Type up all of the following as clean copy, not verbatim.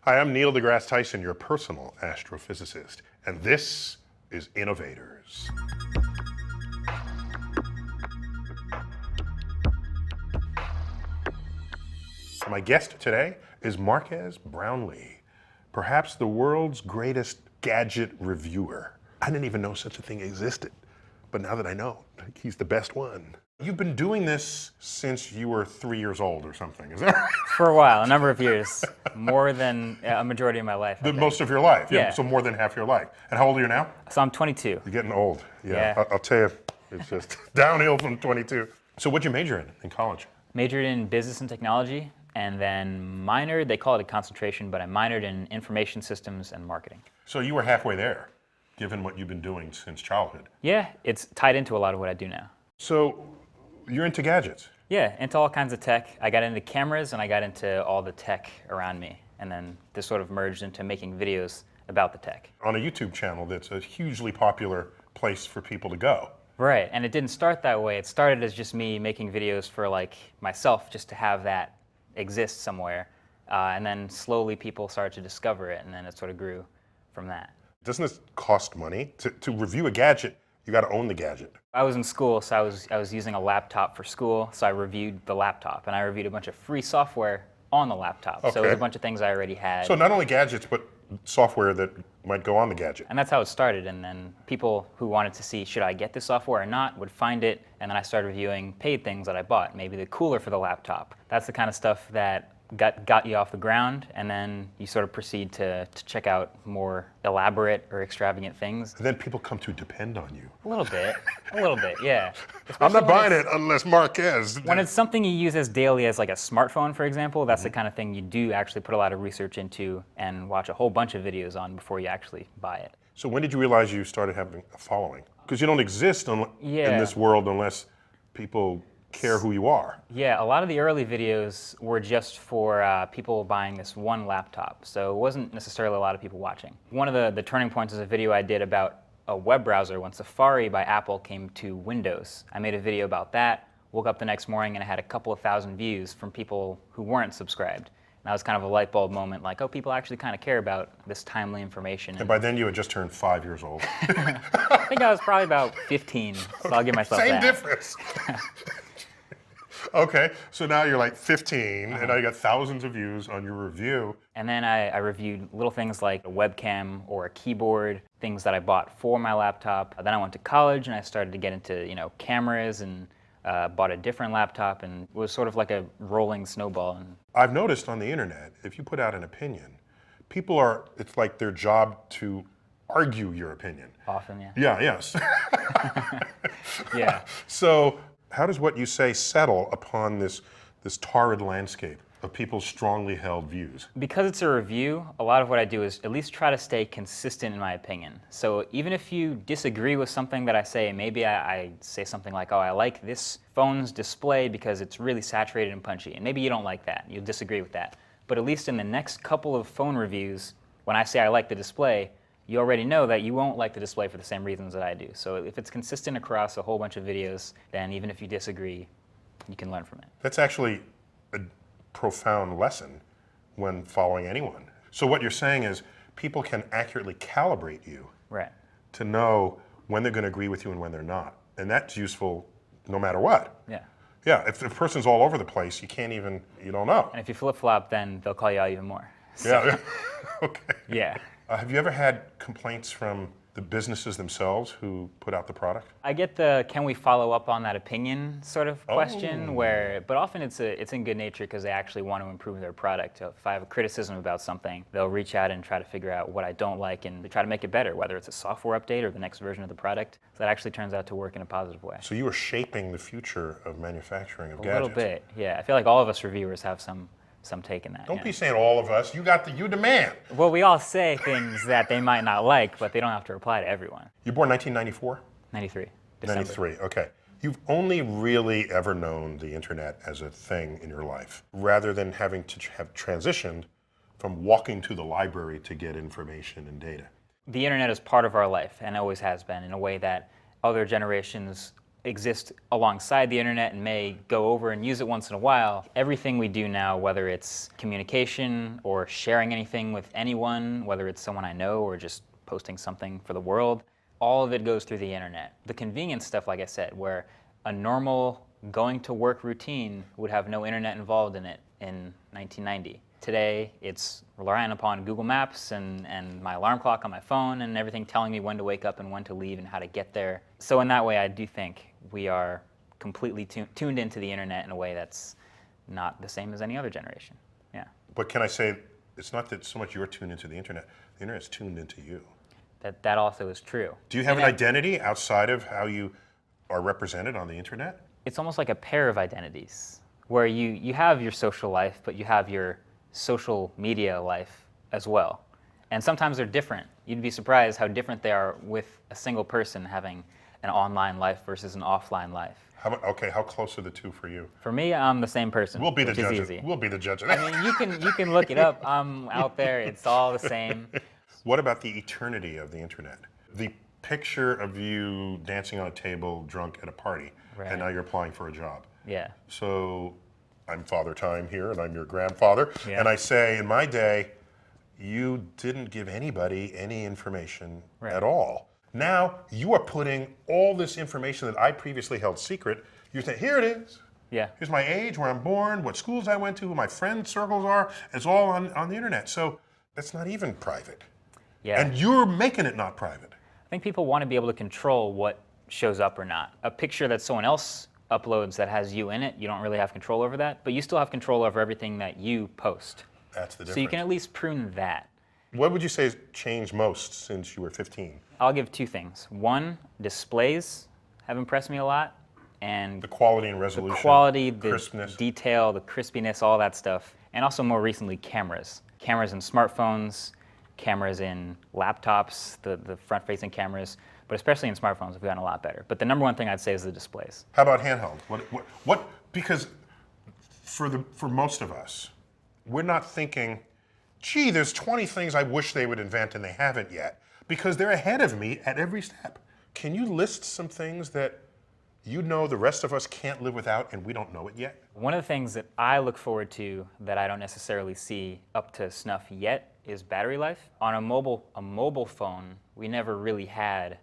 Hi, I'm Neil deGrasse Tyson, your personal astrophysicist, and this is Innovators. My guest today is Marques Brownlee, perhaps the world's greatest gadget reviewer. I didn't even know such a thing existed, but now that I know, he's the best one. You've been doing this since you were 3 years old or something, is that right? For a while, a number of years, more than a majority of my life. Most of your life, yeah. So more than half your life. And how old are you now? So I'm 22. You're getting old, Yeah. I'll tell you, it's just downhill from 22. So what'd you major in college? Majored in business and technology, and then minored, they call it a concentration, but I minored in information systems and marketing. So you were halfway there, given what you've been doing since childhood. Yeah, it's tied into a lot of what I do now. So you're into gadgets? Yeah, into all kinds of tech. I got into cameras and I got into all the tech around me. And then this sort of merged into making videos about the tech. On a YouTube channel that's a hugely popular place for people to go. Right, and it didn't start that way. It started as just me making videos for like myself, just to have that exist somewhere. And then slowly people started to discover it, and then it sort of grew from that. Doesn't this cost money? To review a gadget, you got to own the gadget. I was in school, so I was using a laptop for school, so I reviewed the laptop, and I reviewed a bunch of free software on the laptop. Okay. So it was a bunch of things I already had. So not only gadgets, but software that might go on the gadget. And that's how it started, and then people who wanted to see, should I get this software or not, would find it, and then I started reviewing paid things that I bought, maybe the cooler for the laptop. That's the kind of stuff that got you off the ground, and then you sort of proceed to check out more elaborate or extravagant things. And then people come to depend on you. A little bit, yeah. I'm not buying it unless Marques. When it's something you use as daily as like a smartphone, for example, that's the kind of thing you do actually put a lot of research into and watch a whole bunch of videos on before you actually buy it. So when did you realize you started having a following? Because you don't exist in this world unless people care who you are. Yeah, a lot of the early videos were just for people buying this one laptop, so it wasn't necessarily a lot of people watching. One of the turning points is a video I did about a web browser when Safari by Apple came to Windows. I made a video about that, woke up the next morning and I had a couple of thousand views from people who weren't subscribed. And that was kind of a light bulb moment, like, oh, people actually kind of care about this timely information. And by then you had just turned 5 years old. I think I was probably about 15, so I'll give myself Same that. difference. Okay, so now you're like 15, and now you got thousands of views on your review. And then I reviewed little things like a webcam or a keyboard, things that I bought for my laptop. Then I went to college and I started to get into cameras and bought a different laptop, and it was sort of like a rolling snowball. And I've noticed on the internet, if you put out an opinion, it's like their job to argue your opinion. Often, yeah. Yeah, yes. Yeah. So how does what you say settle upon this torrid landscape of people's strongly held views? Because it's a review, a lot of what I do is at least try to stay consistent in my opinion. So even if you disagree with something that I say, maybe I say something like, oh, I like this phone's display because it's really saturated and punchy, and maybe you don't like that, you'll disagree with that. But at least in the next couple of phone reviews, when I say I like the display, you already know that you won't like the display for the same reasons that I do. So if it's consistent across a whole bunch of videos, then even if you disagree, you can learn from it. That's actually a profound lesson when following anyone. So what you're saying is people can accurately calibrate you Right. to know when they're going to agree with you and when they're not. And that's useful no matter what. Yeah. Yeah, if the person's all over the place, you don't know. And if you flip-flop, then they'll call you out even more. So, Yeah, okay. yeah. Have you ever had complaints from the businesses themselves who put out the product? I get the can we follow up on that opinion sort of question, but often it's in good nature because they actually want to improve their product. So if I have a criticism about something, they'll reach out and try to figure out what I don't like and they try to make it better, whether it's a software update or the next version of the product. So that actually turns out to work in a positive way. So you are shaping the future of manufacturing of gadgets. A little bit, yeah. I feel like all of us reviewers have some take in that. Don't be saying all of us. You demand. Well, we all say things that they might not like, but they don't have to reply to everyone. You're born 1994? 93. December. 93, okay. You've only really ever known the internet as a thing in your life, rather than having to have transitioned from walking to the library to get information and data. The internet is part of our life and always has been in a way that other generations exist alongside the internet and may go over and use it once in a while. Everything we do now, whether it's communication or sharing anything with anyone, whether it's someone I know or just posting something for the world, all of it goes through the internet. The convenience stuff, like I said, where a normal going to work routine would have no internet involved in it in 1990. Today, it's relying upon Google Maps and my alarm clock on my phone and everything telling me when to wake up and when to leave and how to get there. So in that way, I do think we are completely tuned into the internet in a way that's not the same as any other generation. Yeah. But can I say, it's not that so much you're tuned into the internet's tuned into you. That also is true. Do you have an identity outside of how you are represented on the internet? It's almost like a pair of identities, where you have your social life, but you have your social media life as well. And sometimes they're different. You'd be surprised how different they are with a single person having an online life versus an offline life. How close are the two for you? For me, I'm the same person. We'll be the which is judge. easy. We'll be the judge of I that. mean, you can look it up. I'm out there. It's all the same. What about the eternity of the internet? The picture of you dancing on a table drunk at a party, Right. and now you're applying for a job. Yeah. So I'm Father Time here, and I'm your grandfather. Yeah. And I say, in my day, you didn't give anybody any information Right. at all. Now you are putting all this information that I previously held secret. You're saying, here it is. Yeah. Here's my age, where I'm born, what schools I went to, who my friend circles are. It's all on the internet. So that's not even private. Yeah. And you're making it not private. I think people want to be able to control what shows up or not. A picture that someone else uploads that has you in it, you don't really have control over that, but you still have control over everything that you post. That's the difference. So you can at least prune that. What would you say has changed most since you were 15? I'll give two things. One, displays have impressed me a lot, and The quality and resolution. the quality, the crispness. detail, the crispiness, all that stuff. And also more recently, cameras. Cameras in smartphones, cameras in laptops, the front-facing cameras, but especially in smartphones, have gotten a lot better. But the number one thing I'd say is the displays. How about handheld? What? Because for most of us, we're not thinking, gee, there's 20 things I wish they would invent and they haven't yet, because they're ahead of me at every step. Can you list some things that you know the rest of us can't live without and we don't know it yet? One of the things that I look forward to that I don't necessarily see up to snuff yet is battery life. On a mobile phone, we never really had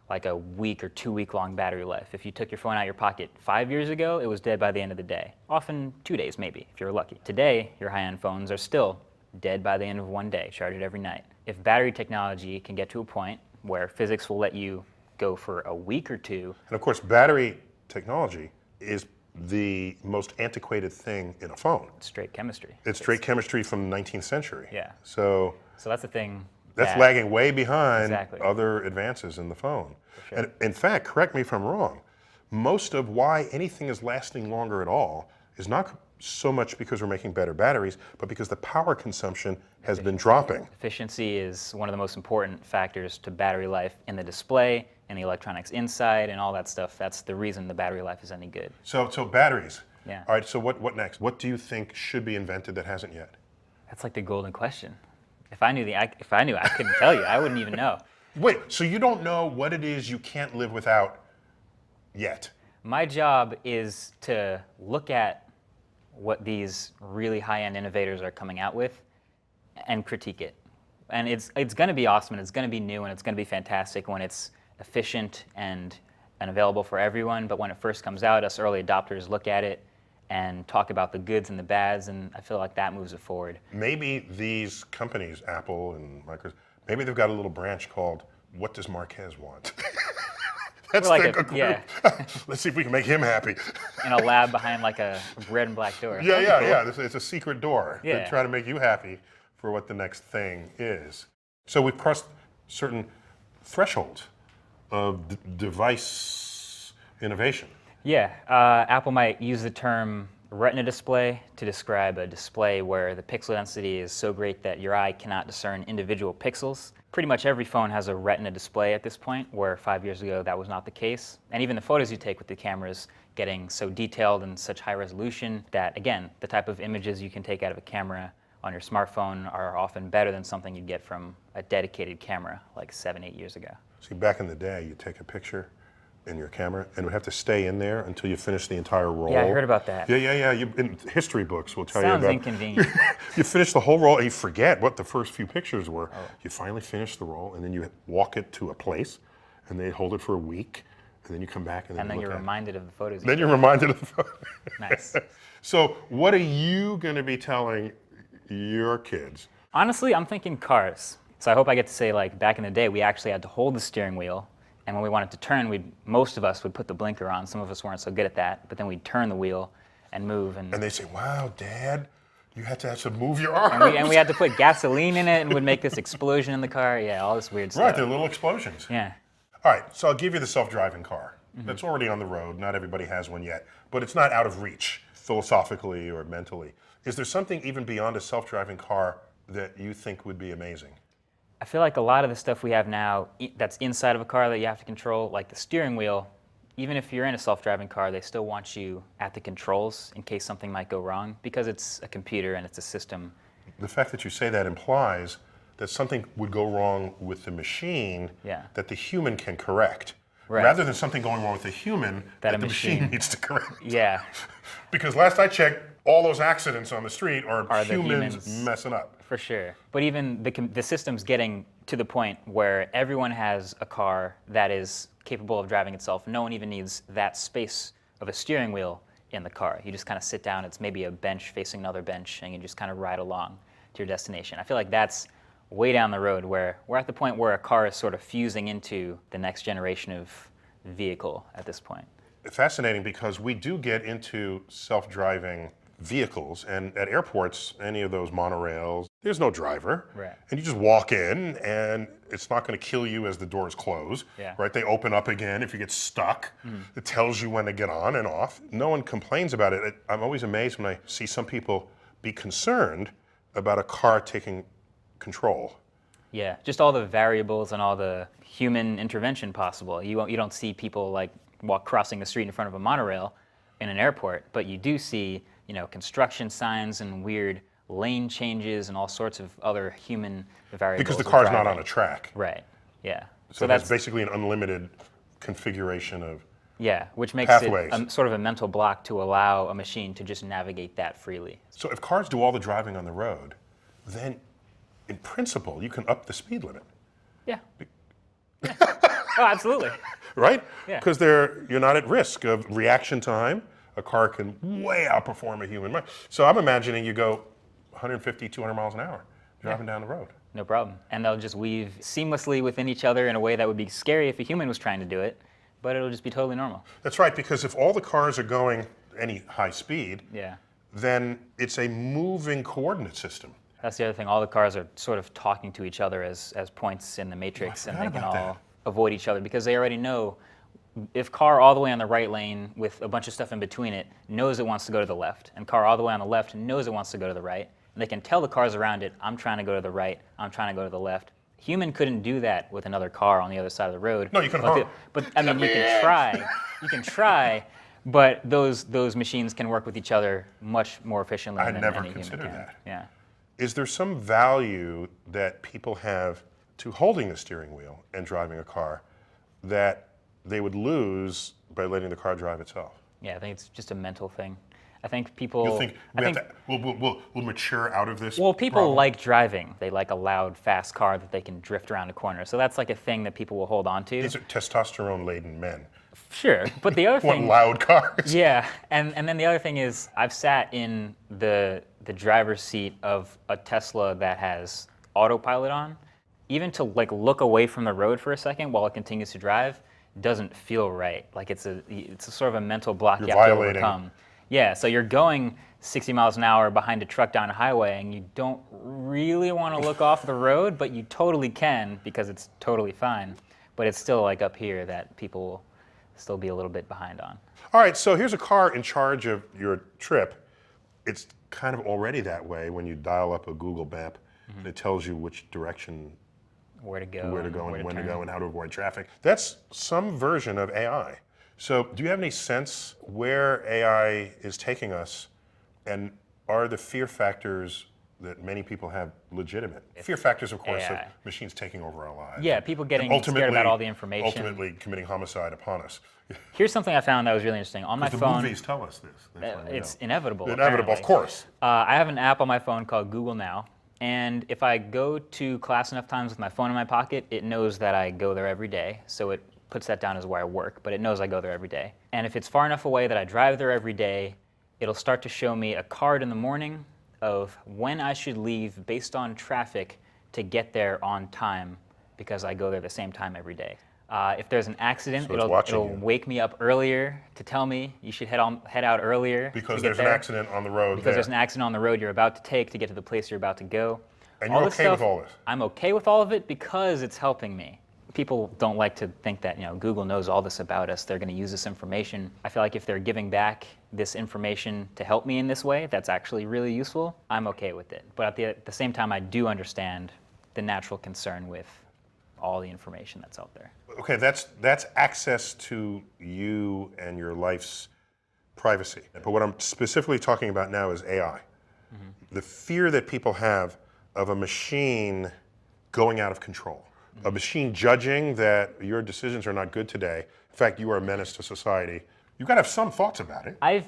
like a week or 2 week long battery life. If you took your phone out of your pocket 5 years ago, it was dead by the end of the day. Often 2 days maybe, if you're lucky. Today, your high-end phones are still dead by the end of one day, charge it every night. If battery technology can get to a point where physics will let you go for a week or two. And of course, battery technology is the most antiquated thing in a phone. It's straight chemistry. It's straight chemistry from the 19th century. Yeah. So that's the thing. that's lagging way behind Exactly. other advances in the phone. For sure. And in fact, correct me if I'm wrong, most of why anything is lasting longer at all is not so much because we're making better batteries, but because the power consumption has been dropping. Efficiency is one of the most important factors to battery life in the display and the electronics inside and all that stuff. That's the reason the battery life is any good. So batteries. Yeah. All right, so what next? What do you think should be invented that hasn't yet? That's like the golden question. If I knew, I couldn't tell you. I wouldn't even know. Wait, so you don't know what it is you can't live without yet? My job is to look at what these really high-end innovators are coming out with and critique it. And it's going to be awesome, and it's going to be new, and it's going to be fantastic when it's efficient and available for everyone. But when it first comes out, us early adopters look at it and talk about the goods and the bads, and I feel like that moves it forward. Maybe these companies, Apple and Microsoft, maybe they've got a little branch called "What Does Marques Want?" That's like the group. yeah. Let's see if we can make him happy. In a lab behind like a red and black door. Yeah. It's a secret door. Yeah. They're trying to make you happy for what the next thing is. So we've crossed certain thresholds of device innovation. Yeah, Apple might use the term retina display to describe a display where the pixel density is so great that your eye cannot discern individual pixels. Pretty much every phone has a retina display at this point, where 5 years ago that was not the case. And even the photos you take with the cameras getting so detailed and such high resolution that, again, the type of images you can take out of a camera on your smartphone are often better than something you'd get from a dedicated camera like 7, 8 years ago. See, back in the day, you take a picture in your camera, and it would have to stay in there until you finish the entire roll. Yeah, I heard about that. Yeah. In history books will tell Sounds you about. inconvenient. You finish the whole roll and you forget what the first few pictures were. You finally finish the roll, and then you walk it to a place, and they hold it for a week, and then you come back and then you're reminded of the photos. Then you're reminded of the photo. Nice. So what are you going to be telling your kids? Honestly, I'm thinking cars. So I hope I get to say, like, back in the day, we actually had to hold the steering wheel, and when we wanted to turn, most of us would put the blinker on. Some of us weren't so good at that, but then we'd turn the wheel and move. And they say, wow, Dad, you had to actually move your arms. And we had to put gasoline in it and would make this explosion in the car. Yeah, all this weird stuff. Right, they're little explosions. Yeah. All right, so I'll give you the self-driving car. That's already on the road. Not everybody has one yet, but it's not out of reach philosophically or mentally. Is there something even beyond a self-driving car that you think would be amazing? I feel like a lot of the stuff we have now that's inside of a car that you have to control, like the steering wheel, even if you're in a self-driving car, they still want you at the controls in case something might go wrong, because it's a computer and it's a system. The fact that you say that implies that something would go wrong with the machine that the human can correct, rather than something going wrong with the human that the machine needs to correct. Yeah. Because last I checked, all those accidents on the street are humans messing up. For sure. But even the system's getting to the point where everyone has a car that is capable of driving itself. No one even needs that space of a steering wheel in the car. You just kind of sit down, it's maybe a bench facing another bench, and you just kind of ride along to your destination. I feel like that's way down the road, where we're at the point where a car is sort of fusing into the next generation of vehicle at this point. Fascinating, because we do get into self-driving vehicles, and at airports, any of those monorails, there's no driver, and you just walk in, and it's not going to kill you as the doors close, right? They open up again if you get stuck. It tells you when to get on and off. No one complains about it. I'm always amazed when I see some people be concerned about a car taking control. Yeah, just all the variables and all the human intervention possible. You don't see people like crossing the street in front of a monorail in an airport, but you do see, construction signs and weird lane changes and all sorts of other human variables. Because the car's not on a track. Right, yeah. So that's basically an unlimited configuration of which makes pathways. it sort of a mental block to allow a machine to just navigate that freely. So if cars do all the driving on the road, then in principle, you can up the speed limit. Yeah. Oh, absolutely. Right? Yeah. Because you're not at risk of reaction time. A car can way outperform a human mind. So I'm imagining you go 150, 200 miles an hour driving down the road. No problem. And they'll just weave seamlessly within each other in a way that would be scary if a human was trying to do it, but it'll just be totally normal. That's right, because if all the cars are going any high speed, then it's a moving coordinate system. That's the other thing. All the cars are sort of talking to each other as points in the matrix, and they can all avoid each other because they already know if car all the way on the right lane with a bunch of stuff in between it knows it wants to go to the left, and car all the way on the left knows it wants to go to the right, and they can tell the cars around it, I'm trying to go to the right, I'm trying to go to the left. Human couldn't do that with another car on the other side of the road. No, you can honk. But I mean, you can try, but those machines can work with each other much more efficiently than any human can. I never considered that. Yeah. Is there some value that people have to holding the steering wheel and driving a car that they would lose by letting the car drive itself? Yeah, I think it's just a mental thing. I think people. You think we'll mature out of this? Well, people problem? like driving. They like a loud, fast car that they can drift around a corner. So that's like a thing that people will hold on to. These are testosterone-laden men. Sure, but the other thing. Want loud cars. Yeah, and then the other thing is, I've sat in the driver's seat of a Tesla that has autopilot on. Even to like look away from the road for a second while it continues to drive doesn't feel right. Like it's a sort of a mental block you have to overcome. Yeah, so you're going 60 miles an hour behind a truck down a highway, and you don't really want to look off the road, but you totally can because it's totally fine. But it's still like up here that people will still be a little bit behind on. All right, so here's a car in charge of your trip. It's kind of already that way when you dial up a Google map. Mm-hmm. It tells you which direction, where to go and when to go, and how to avoid traffic. That's some version of AI. So do you have any sense where AI is taking us, and are the fear factors that many people have legitimate fear factors, of course, of AI. machines taking over our lives. Yeah, people getting And scared about all the information. Ultimately committing homicide upon us. Here's something I found that was really interesting. On my The phone, movies tell us this. That's why we it's know. inevitable. Inevitable, of apparently. course. I have an app on my phone called Google Now, and if I go to class enough times with my phone in my pocket, it knows that I go there every day, so it puts that down as where I work, but it knows I go there every day. And if it's far enough away that I drive there every day, it'll start to show me a card in the morning of when I should leave based on traffic to get there on time, because I go there the same time every day. If there's an accident, So it's watching it'll you. wake me up earlier to tell me you should head out earlier. Because to get there's an there. accident on the road Because there. there's an accident on the road you're about to take to get to the place you're about to go. And you're this okay with stuff, all this? I'm okay with all of it because it's helping me. People don't like to think that Google knows all this about us. They're going to use this information. I feel like if they're giving back this information to help me in this way, that's actually really useful. I'm okay with it. But at the same time, I do understand the natural concern with all the information that's out there. Okay, that's access to you and your life's privacy. But what I'm specifically talking about now is AI. The fear that people have of a machine going out of control, a machine judging that your decisions are not good today. In fact, you are a menace to society. You've got to have some thoughts about it. I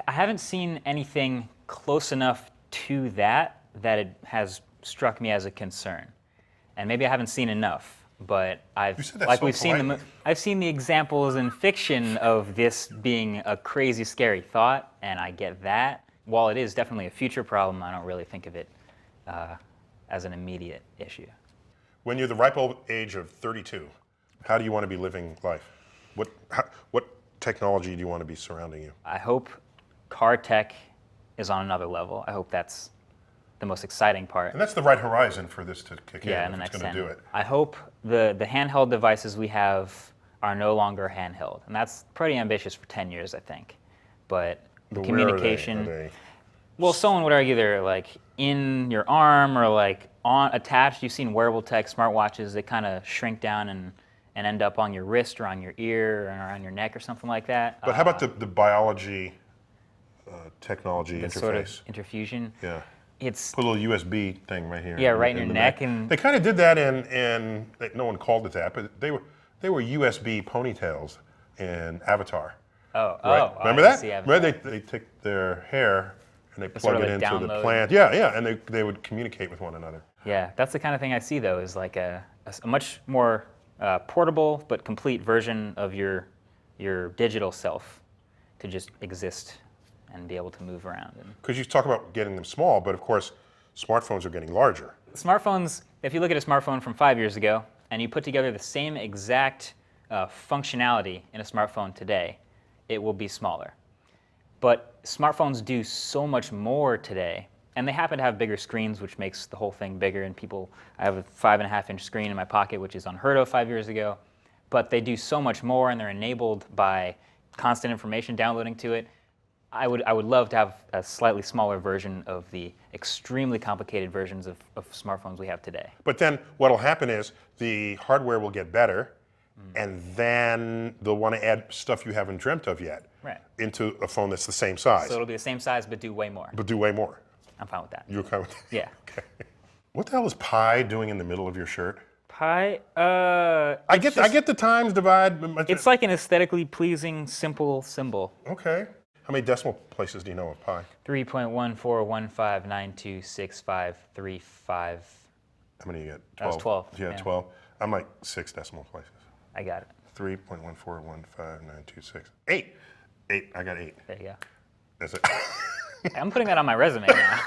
haven't seen anything close enough to that it has struck me as a concern, and maybe I haven't seen enough. But You said that so politely. I've seen the examples in fiction of this being a crazy, scary thought, and I get that. While it is definitely a future problem, I don't really think of it as an immediate issue. When you're the ripe old age of 32, how do you want to be living life? What technology do you want to be surrounding you? I hope car tech is on another level. I hope that's the most exciting part. And that's the right horizon for this to kick Yeah, in in the if next it's going to 10. do it. I hope the handheld devices we have are no longer handheld, and that's pretty ambitious for 10 years, I think. But the But where are they? communication. Are they- Well, someone would argue they're like in your arm or like on attached. You've seen wearable tech smartwatches that kind of shrink down and end up on your wrist or on your ear or around your neck or something like that. But how about the biology technology the interface? sort of interfusion? Yeah. It's Put a little USB thing right here. Yeah, right in your the neck and- they kind of did that in no one called it that, but they were USB ponytails in Avatar. Right? Remember that? Remember they take their hair and they plug sort of it like into the download. plant. Yeah, and they would communicate with one another. Yeah, that's the kind of thing I see though, is like a much more portable but complete version of your digital self to just exist and be able to move around. And Because you talk about getting them small, but of course, smartphones are getting larger. smartphones, if you look at a smartphone from 5 years ago and you put together the same exact functionality in a smartphone today, it will be smaller. But smartphones do so much more today, and they happen to have bigger screens, which makes the whole thing bigger. And I have a 5.5-inch screen in my pocket, which is unheard of 5 years ago. But they do so much more, and they're enabled by constant information downloading to it. I would love to have a slightly smaller version of the extremely complicated versions of smartphones we have today. But then what'll happen is the hardware will get better, and then they'll want to add stuff you haven't dreamt of yet into a phone that's the same size, So it'll be the same size, but do way more. but do way more. I'm fine with that. You're okay with that? Yeah. Okay. What the hell is pi doing in the middle of your shirt? Pi, I get the times divide. But it's like an aesthetically pleasing, simple symbol. okay. How many decimal places do you know of pi? 3.1415926535. How many you get? 12? That was 12, Yeah, yeah. 12. I'm like 6 decimal places. I got it. 3.1415926. 8. 8. I got 8. There you go. That's it. I'm putting that on my resume now.